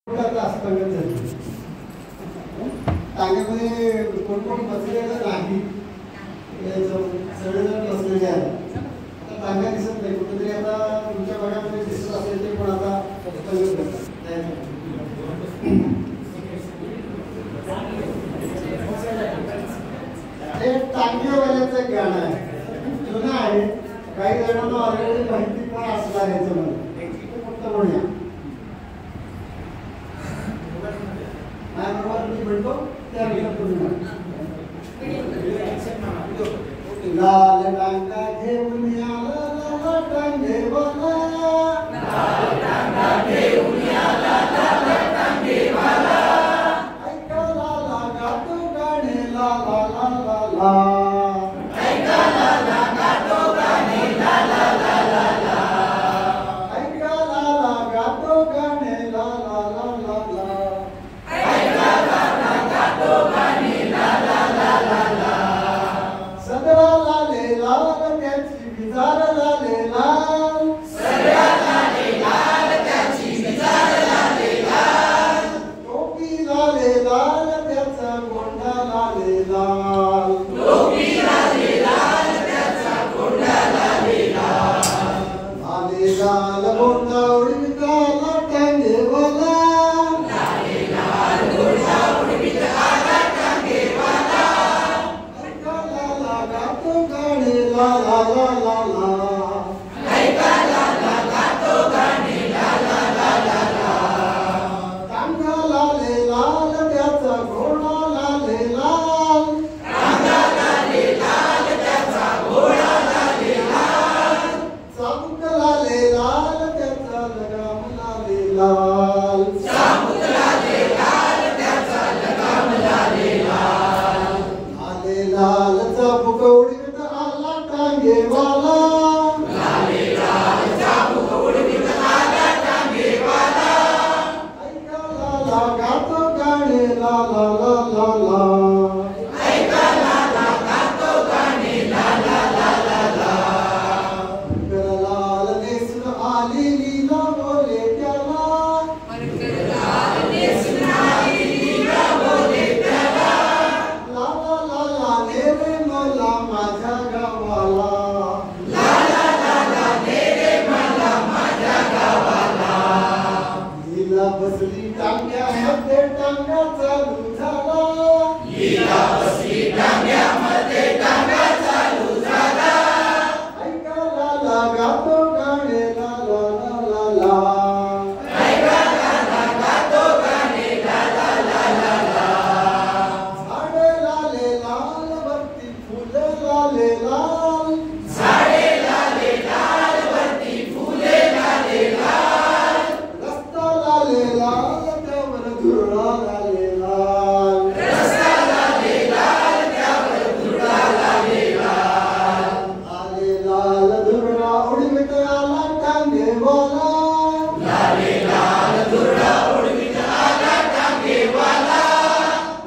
टांग्यामध्ये कोण कोण बसलेलं नाही, सगळेजण बसलेले आहेत. आता टांग्या दिसत नाही, कुठेतरी आता तुमच्या भागामध्ये दिसत असेल ते पण आता हे टांगेवाल्याचं एक गाणं आहे, जुनं आहे. काही जणांना ऑलरेडी माहिती पण असणार याच्यामध्ये. फक्त म्हणूया म्हणतो त्या लाल टांगा घेऊन आला लाल टांगेवाला, लाल टांगा घेऊन आला लाल टांगेवाला, ऐका लाला गातो गाणे ला ला ला ला ला, ऐका लाला गातो गाणे ला ला ला ला ला, ऐका लाला गातो गाणे ला ला ला ला ला, ऐका लाला गातो गाणे ला ला ला ला ला, सदरा लाले लाल त्याची विजार लाले लाल, सदरा लाले लाल त्याची विजार लाले लाल, टोपी लाले लाल त्याचा गोंडा लाले लाल, टोपी लाले लाल त्याचा गोंडा लाले लाल, लाले लाल गोंडा उडविता आला टांगेवाला, लाले लाल गोंडा उडविता आला टांगेवाला, ऐका लाला गातो गाणे ला ला ला ला ला, ऐका लाला गातो गाणे ला ला ला ला ला, टांगा लाले लाल त्याचा घोडा लाले लाल, टांगा लाले लाल त्याचा घोडा लाले लाल, चाबूक लाले लाल त्याचा लगाम लाले लाल, चाबूक लाले लाल त्याचा लगाम लाले लाल, लाले लाल चाबूक उडवित आला टांगेवाला, लाले लाल चाबूक उडवित आला टांगेवाला, ऐका लाला गातो गाणे ला ला ला ला ला, ऐका लाला गातो गाणे ला ला ला ला ला, लाल नेसून आली लीला बोले त्याला, लाल नेसून आली लीला बोले त्याला, लाला लाला ने रे मला माझ्या गावाला, लाला लाला ने रे मला माझ्या गावाला, लीला बसली टांग्यामध्ये टांगा चालू झाला, लीला बसली टांग्यामध्ये टांगा चालू झाला, ऐका लाला गातो गाणे ला ला ला ला ला, ऐका लाला गातो गाणे ला ला ला ला ला, झाडे लाले लाल वरती फुले लाले लाल, झाडे लाले लाल वरती फुले लाले लाल, रस्ता लाले लाल त्यावर धुळा लाले लाल, रस्ता लाले लाल त्यावर धुळा लाले लाल, लाले लाल धुळा उडवित आला टांगेवाला, लाले लाल धुळा उडवित आला टांगेवाला,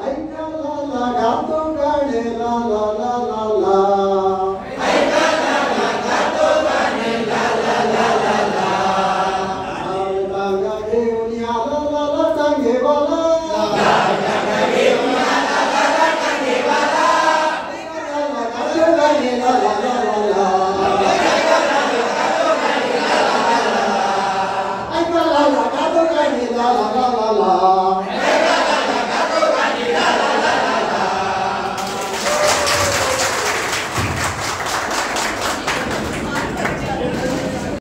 ऐका लाला गातो गाणे ला ला ला ला ला, ऐका लाला गातो गाणे ला ला ला ला ला, लाल टांगा घेऊन आला लाला टांगेवाला, लाल टांगा घेऊन आला लाला टांगेवाला, ऐका लाला गातो गाणे ला ला ला ला ला, ऐका लाला गातो गाणे ला ला ला ला, ऐका लाला गातो गाणे ला ला ला ला ला.